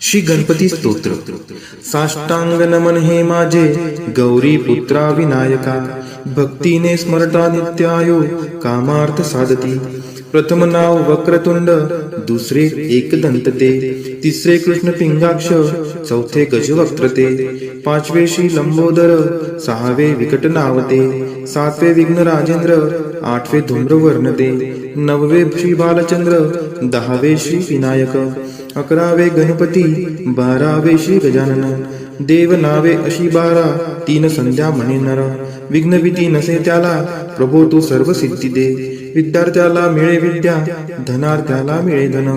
श्री गणपती स्तोत्र। साष्टांग नमन हे माझे गौरी पुत्रा विनायका, भक्तीने स्मरता नित्यायो कामार्थ साधती। प्रथम नाव वक्रतुंड, दुसरे एकदंत ते, तिसरे कृष्ण पिंगाक्ष, चौथे गजवक्त्र ते, पाचवे श्री लंबोदर, सहावे विकट नावते, सातवे विघ्न राजेंद्र, आठवे धूम्रवर्ण ते, नववे श्री बालचंद्र, दहावे श्री विनायक, अकरावे गणपती, बारावे श्री गजानन। देव नावे अशी बारा, तीन संध्या म्हणे नर, विघ्न भीती नसे त्याला, प्रभो तू सर्व सिद्धी दे। विद्यार्थ्याला मिळे विद्या, धनार्थ्याला मिळे धन,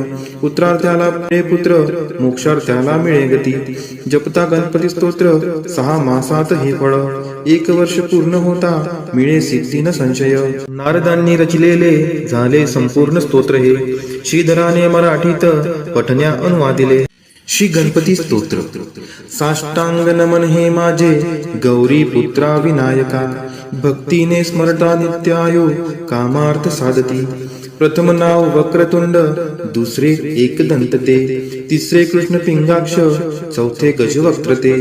पुत्रार्थ्याला मिळे पुत्र, मोक्षार्थ्याला मिळे गती। जपता गणपती स्तोत्र 6 मासात हे फळ, 1 वर्ष पूर्ण होता मिळे सिद्धी न संशय। नारदांनी रचिलेले झाले संपूर्ण स्तोत्र हे, श्रीधराने मराठीत पठण्या अनुवादिले। श्री गणपती स्तोत्र। साष्टांग नमन हे माझे गौरी पुत्रा विनायका, भक्तीने स्मरता नित्यायो कामार्थ साधती। प्रथम नाव वक्रतुंड, दुसरे एकदंत ते, तिसरे कृष्ण पिंगाक्ष, चौथे गजवक्त्र ते,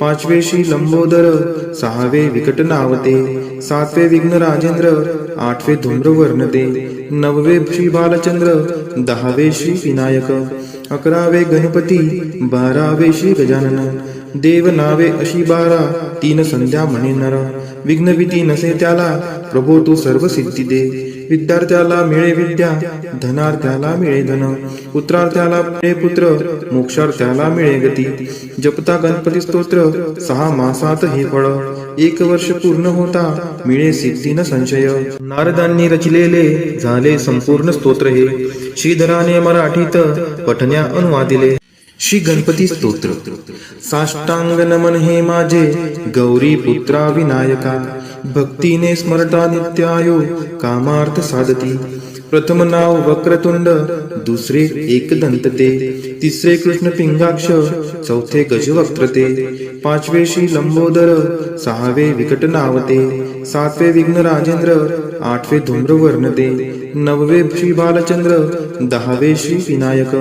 पाचवे श्री लंबोदर, सहावे विकट नावते, सातवे विघ्न राजेंद्र, आठवे धूम्रवर्ण ते, नववे श्री बालचंद्र, दहावे श्री विनायक, अकरावे गणपती, बारावे श्री गजानन। देव नावे अशी बारा, तीन संध्या म्हणे नर, विघ्न भीती नसे त्याला, प्रभो तू सर्व सिद्धी दे। विद्यार्थ्याला मिळे विद्या, धनार्थ्याला मिळे धन, पुत्रार्थ्याला मिळे पुत्र, मोक्षार्थ्याला मिळे गती। जपता गणपती स्तोत्र 6 मासात हे फळ, 1 वर्ष पूर्ण होता मिळे सिद्धी न संशय। नारदांनी रचिलेले झाले संपूर्ण स्तोत्र हे, श्रीधराने मराठीत पठण्या अनुवादिले। श्री गणपती स्तोत्र। साष्टांग नमन हे माझे गौरी पुत्रा विनायका, भक्तीने स्मरता नित्यायो कामार्थ साधती। प्रथम नाव वक्रतुंड, दुसरे एकदंत ते, तिसरे कृष्ण पिंगाक्ष, चौथे गजवक्त्र ते, पाचवे श्री लंबोदर, सहावे विकट नावते, सातवे विघ्न राजेंद्र, आठवे धूम्रवर्ण ते, नववे श्री बालचंद्र, दहावे श्री विनायक,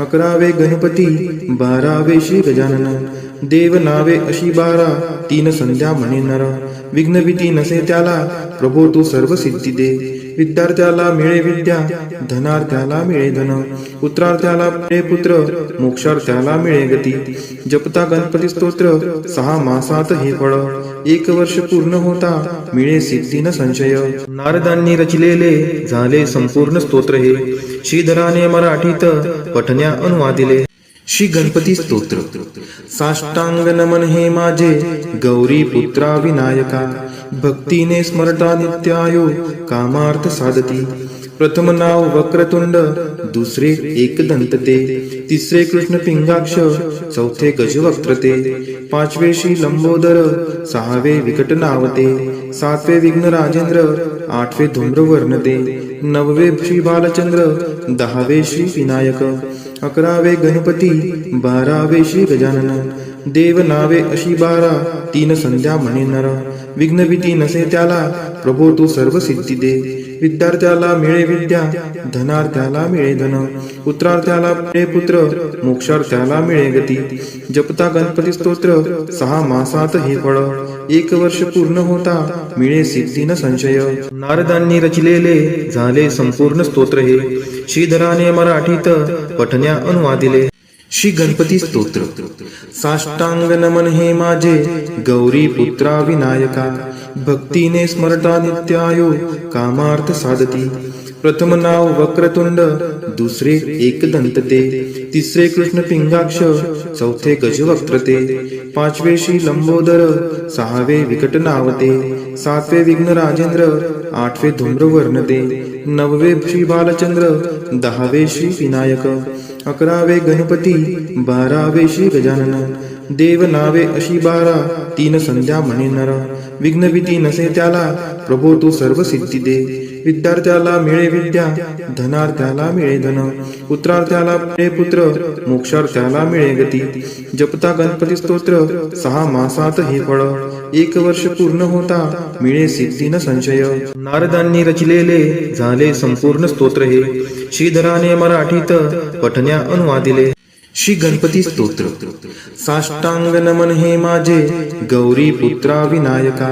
अकरावे गणपती, बारावे श्री गजानन। देव नावे अशी बारा, तीन संध्या म्हणे नर, विघ्न भीती नसे त्याला, प्रभो तू सर्व सिद्धी दे। विद्यार्थ्याला मिळे विद्या, धनार्थ्याला मिळे धन, पुत्रार्थ्याला मिळे पुत्र, मोक्षार्थ्याला मिळे गती। जपता गणपती स्तोत्र 6 मासात हे फळ, 1 वर्ष पूर्ण होता मिळे सिद्धी न संशय। नारदांनी रचिलेले झाले संपूर्ण स्तोत्र हे, श्रीधराने मराठीत पठण्या अनुवादिले। श्री गणपती स्तोत्र। साष्टांग नमन हे माझे गौरी पुत्रा विनायका, भक्तीने स्मरता नित्यायो कामार्थ साधती। प्रथम नाव वक्रतुंड, दुसरे एकदंत ते, तिसरे कृष्ण पिंगाक्ष, चौथे गजवक्त्र ते, पाचवे श्री लंबोदर, सहावे विकट नावते, सातवे विघ्न राजेंद्र, आठवे धूम्रवर्ण ते, नववे श्री बालचंद्र, दहावे श्री विनायक, अकरावे गणपती, बारावे श्री गजानन। देव नावे अशी बारा, तीन संध्या म्हणे नर, विघ्न भीती नसे त्याला, प्रभो तू सर्व सिद्धी दे। विद्यार्थ्याला मिळे विद्या, धनार्थ्याला मिळे धन, पुत्रार्थ्याला मिळे पुत्र, मोक्षार्थ्याला मिळे गती। जपता गणपती स्तोत्र 6 मासात हे फळ, 1 वर्ष पूर्ण होता मिळे सिद्धी न संशय। नारदांनी रचिलेले झाले संपूर्ण स्तोत्र हे, श्रीधराने मराठीत पठण्या अनुवादिले। श्री गणपती स्तोत्र। साष्टांग नमन हे माझे गौरी पुत्रा विनायका, भक्तीने स्मरता नित्यायो कामार्थ साधती। प्रथम नाव वक्रतुंड, दुसरे एकदंत ते, तिसरे कृष्ण पिंगाक्ष, चौथे गजवक्त्र ते, पाचवे श्री लंबोदर, सहावे विकट नावते, सातवे विघ्न राजेंद्र, आठवे धूम्रवर्ण ते, नववे श्री बालचंद्र, दहावे श्री विनायक, अकरावे गणपती, बारावे श्री गजानन। देव नावे अशी बारा, तीन संध्या म्हणे नर, विघ्न भीती नसे त्याला, प्रभो तू सर्व सिद्धी दे। विद्यार्थ्याला मिळे विद्या, धनार्थ्याला मिळे धन, पुत्रार्थ्याला मिळे पुत्र, मोक्षार्थ्याला मिळे गती। जपता गणपती स्तोत्र 6 मासात हे फळ, 1 वर्ष पूर्ण होता मिळे सिद्धी न संशय। नारदांनी रचिलेले झाले संपूर्ण स्तोत्र हे, श्रीधराने मराठीत पठण्या अनुवादिले। श्री गणपती स्तोत्र. साष्टांग नमन हे माझे गौरी पुत्रा विनायका.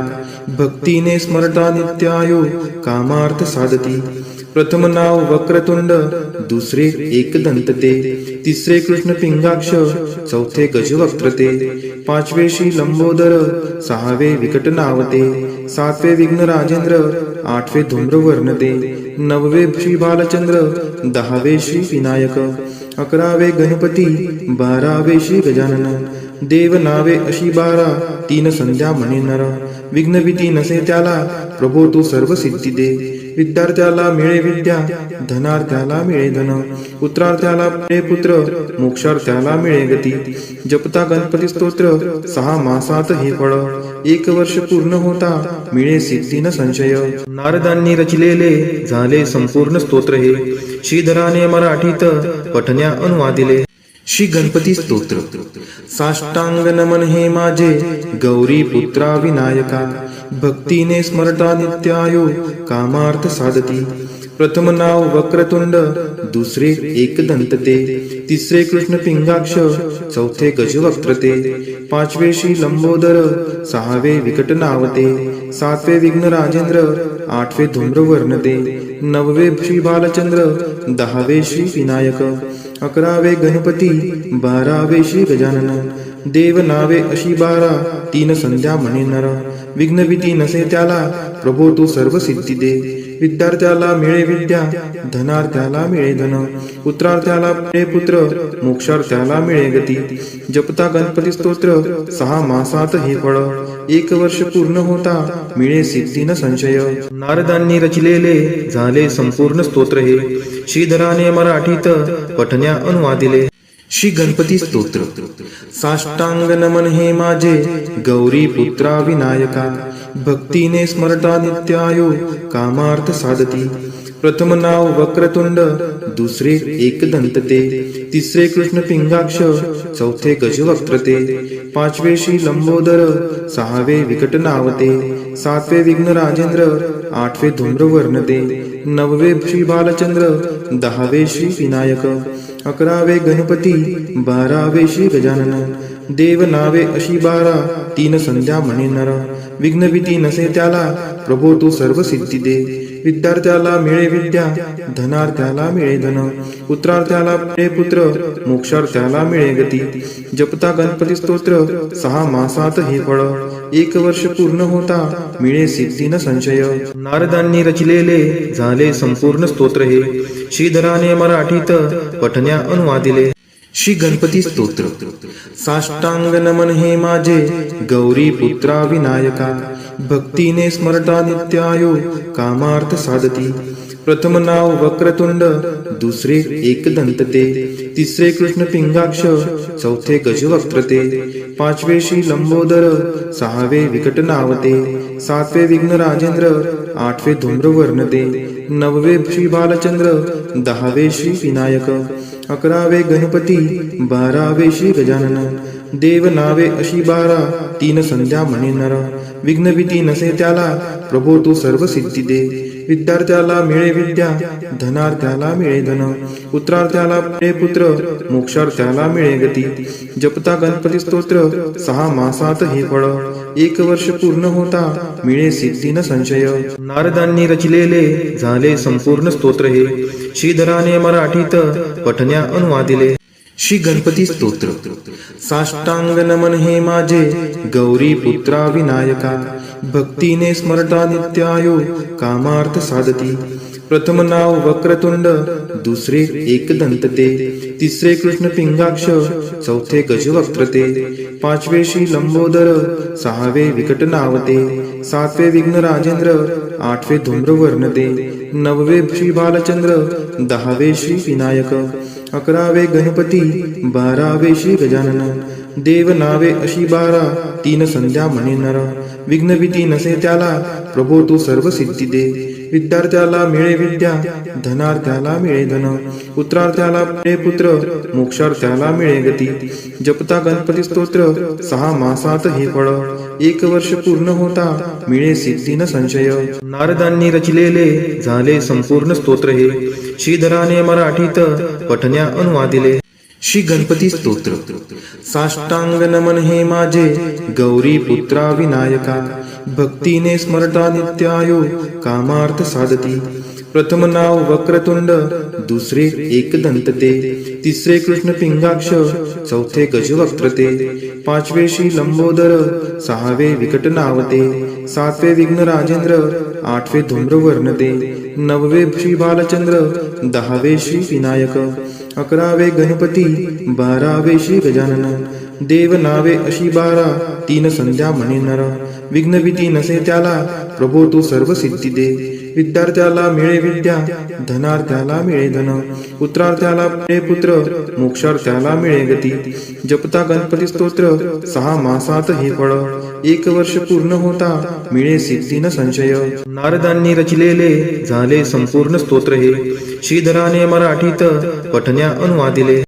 भक्तीने स्मरता नित्यायो कामार्थ साधती. प्रथम नाव वक्रतुंड, दुसरे एकदंत ते, तिसरे कृष्ण पिंगाक्ष, चौथे गजवक्त्र ते, पाचवे श्री लंबोदर, सहावे विकट नावते, सातवे विघ्न राजेंद्र, आठवे धूम्रवर्ण ते, नववे श्री बालचंद्र, दहावे श्री विनायक, अकरावे गणपती, बारावे श्री गजानन. देव नावे अशी बारा, तीन संध्या म्हणे नर. विघ्न भीती नसे त्याला, प्रभो तू सर्व सिद्धी दे. विद्यार्थ्याला मिळे विद्या, धनार्थ्याला मिळे धन, पुत्रार्थ्याला मिळे पुत्र, मोक्षार्थ्याला मिळे गती. जपता गणपती स्तोत्र 6 मासात हे फळ, 1 वर्ष पूर्ण होता मिळे सिद्धी न संशय. नारदांनी रचिलेले झाले संपूर्ण स्तोत्र हे, श्रीधराने मराठीत पठण्या अनुवादिले. श्री गणपती स्तोत्र. साष्टांग नमन हे माझे गौरी पुत्रा विनायका. भक्तीने स्मरता नित्यायो कामार्थ साधती. प्रथम नाव वक्रतुंड, दुसरे एकदंत ते, तिसरे कृष्ण पिंगाक्ष, चौथे गजवक्त्र ते, पाचवे श्री लंबोदर, सहावे विकट नावते, सातवे विघ्न राजेंद्र, आठवे धूम्रवर्ण ते, नववे श्री बालचंद्र, दहावे श्री विनायक, अकरावे गणपती, बारावे श्री गजानन. देव नावे अशी बारा, तीन संध्या म्हणे नर. विघ्न भीती नसे त्याला, प्रभो तू सर्व सिद्धी दे. विद्यार्थ्याला मिळे विद्या, धनार्थ्याला मिळे धन, पुत्रार्थ्याला मिळे पुत्र, मोक्षार्थ्याला मिळे गती. जपता गणपती स्तोत्र 6 मासात हे फळ, 1 वर्ष पूर्ण होता मिळे सिद्धी न संशय. नारदांनी रचिलेले झाले संपूर्ण स्तोत्र हे, श्रीधराने मराठीत पठण्या अनुवादिले. श्री गणपती स्तोत्र. साष्टांग नमन हे माझे गौरी पुत्रा विनायका. भक्तीने स्मरता नित्यायो कामार्थ साधती. प्रथम नाव वक्रतुंड, दुसरे एकदंत ते, तिसरे कृष्ण पिंगाक्ष, चौथे गजवक्त्र ते, पाचवे श्री लंबोदर, सहावे विकट नावते, सातवे विघ्न राजेंद्र, आठवे धूम्रवर्ण ते, नववे श्री बालचंद्र, दहावे श्री विनायक, अकरावे गणपती, बारावे श्री गजानन. देव नावे अशी बारा, तीन संध्या म्हणे नर. विघ्न भीती नसे त्याला, प्रभो तू सर्व सिद्धी दे. विद्यार्थ्याला मिळे विद्या, धनार्थ्याला मिळे धन, पुत्रार्थ्याला मिळे पुत्र, मोक्षार्थ्याला मिळे गती. जपता गणपती स्तोत्र 6 मासात हे फळ, 1 वर्ष पूर्ण होता मिळे सिद्धी न संशय. नारदांनी रचिलेले झाले संपूर्ण स्तोत्र हे, श्रीधराने मराठीत पठण्या अनुवादिले. श्री गणपती स्तोत्र. साष्टांग नमन हे माझे गौरी पुत्रा विनायका. भक्तीने स्मरता नित्यायो कामार्थ साधती. प्रथम नाव वक्रतुंड, दुसरे एकदंत ते, तिसरे कृष्ण पिंगाक्ष, चौथे गजवक्त्र ते, पाचवे श्री लंबोदर, सहावे विकट नावते, सातवे विघ्न राजेंद्र, आठवे धूम्रवर्ण ते, नववे श्री बालचंद्र, दहावे श्री विनायक, अकरावे गणपती, बारावे श्री गजानन. देव नावे अशी बारा, तीन संध्या म्हणे नर. विघ्न भीती नसे त्याला, प्रभो तू सर्व सिद्धी दे. विद्यार्थ्याला मिळे विद्या, धनार्थ्याला मिळे धन, पुत्रार्थ्याला मिळे पुत्र, मोक्षार्थ्याला मिळे गती. जपता गणपती स्तोत्र 6 मासात हे फळ, 1 वर्ष पूर्ण होता मिळे सिद्धी न संशय. नारदांनी रचिलेले झाले संपूर्ण स्तोत्र हे, श्रीधराने मराठीत पठण्या अनुवादिले. श्री गणपती स्तोत्र. साष्टांग नमन हे माझे गौरी पुत्रा विनायका. भक्तीने स्मरता नित्यायो कामार्थ साधती. प्रथम नाव वक्रतुंड, दुसरे एकदंत ते, तिसरे कृष्ण पिंगाक्ष, चौथे गजवक्त्र ते, पाचवे श्री लंबोदर, सहावे विकट नावते, सातवे विघ्न राजेंद्र, आठवे धूम्रवर्ण ते, नववे श्री बालचंद्र, दहावे श्री विनायक, अकरावे गणपती, बारावे श्री गजानन. देव नावे अशी बारा, तीन संध्या म्हणे नर. विघ्न भीती नसे त्याला, प्रभो तू सर्व सिद्धी दे. विद्यार्थ्याला मिळे विद्या, धनार्थ्याला मिळे धन, पुत्रार्थ्याला मिळे पुत्र, मोक्षार्थ्याला मिळे गती. जपता गणपती स्तोत्र 6 मासात हे फळ, 1 वर्ष पूर्ण होता मिळे सिद्धी न संशय. नारदांनी रचिलेले झाले संपूर्ण स्तोत्र हे, श्रीधराने मराठीत पठण्या अनुवादिले. श्री गणपती स्तोत्र. साष्टांग नमन हे माझे गौरी पुत्रा विनायका. भक्तीने स्मरता नित्यायो कामार्थ साधती. प्रथम नाव वक्रतुंड, दुसरे एकदंत ते, तिसरे कृष्ण पिंगाक्ष, चौथे गजवक्त्र ते, पाचवे श्री लंबोदर, सहावे विकट नावते, सातवे विघ्न राजेंद्र, आठवे धूम्रवर्ण ते, नववे श्री बालचंद्र, दहावे श्री विनायक, अकरावे गणपती, बारावे श्री गजानन. देव नावे अशी 12, 3 संध्या म्हणे नर. विघ्न भीती नसे त्याला, प्रभो तू सर्व सिद्धी दे. विद्यार्थ्याला मिळे विद्या, धनार्थ्याला मिळे धन, पुत्रार्थ्याला मिळे पुत्र, मोक्षार्थ्याला मिळे गती. जपता गणपती स्तोत्र 6 मासात हे फळ, 1 वर्ष पूर्ण होता मिळे सिद्धी न संशय. नारदांनी रचिलेले झाले संपूर्ण स्तोत्र हे, श्रीधराने मराठीत पठण्या अनुवादिले.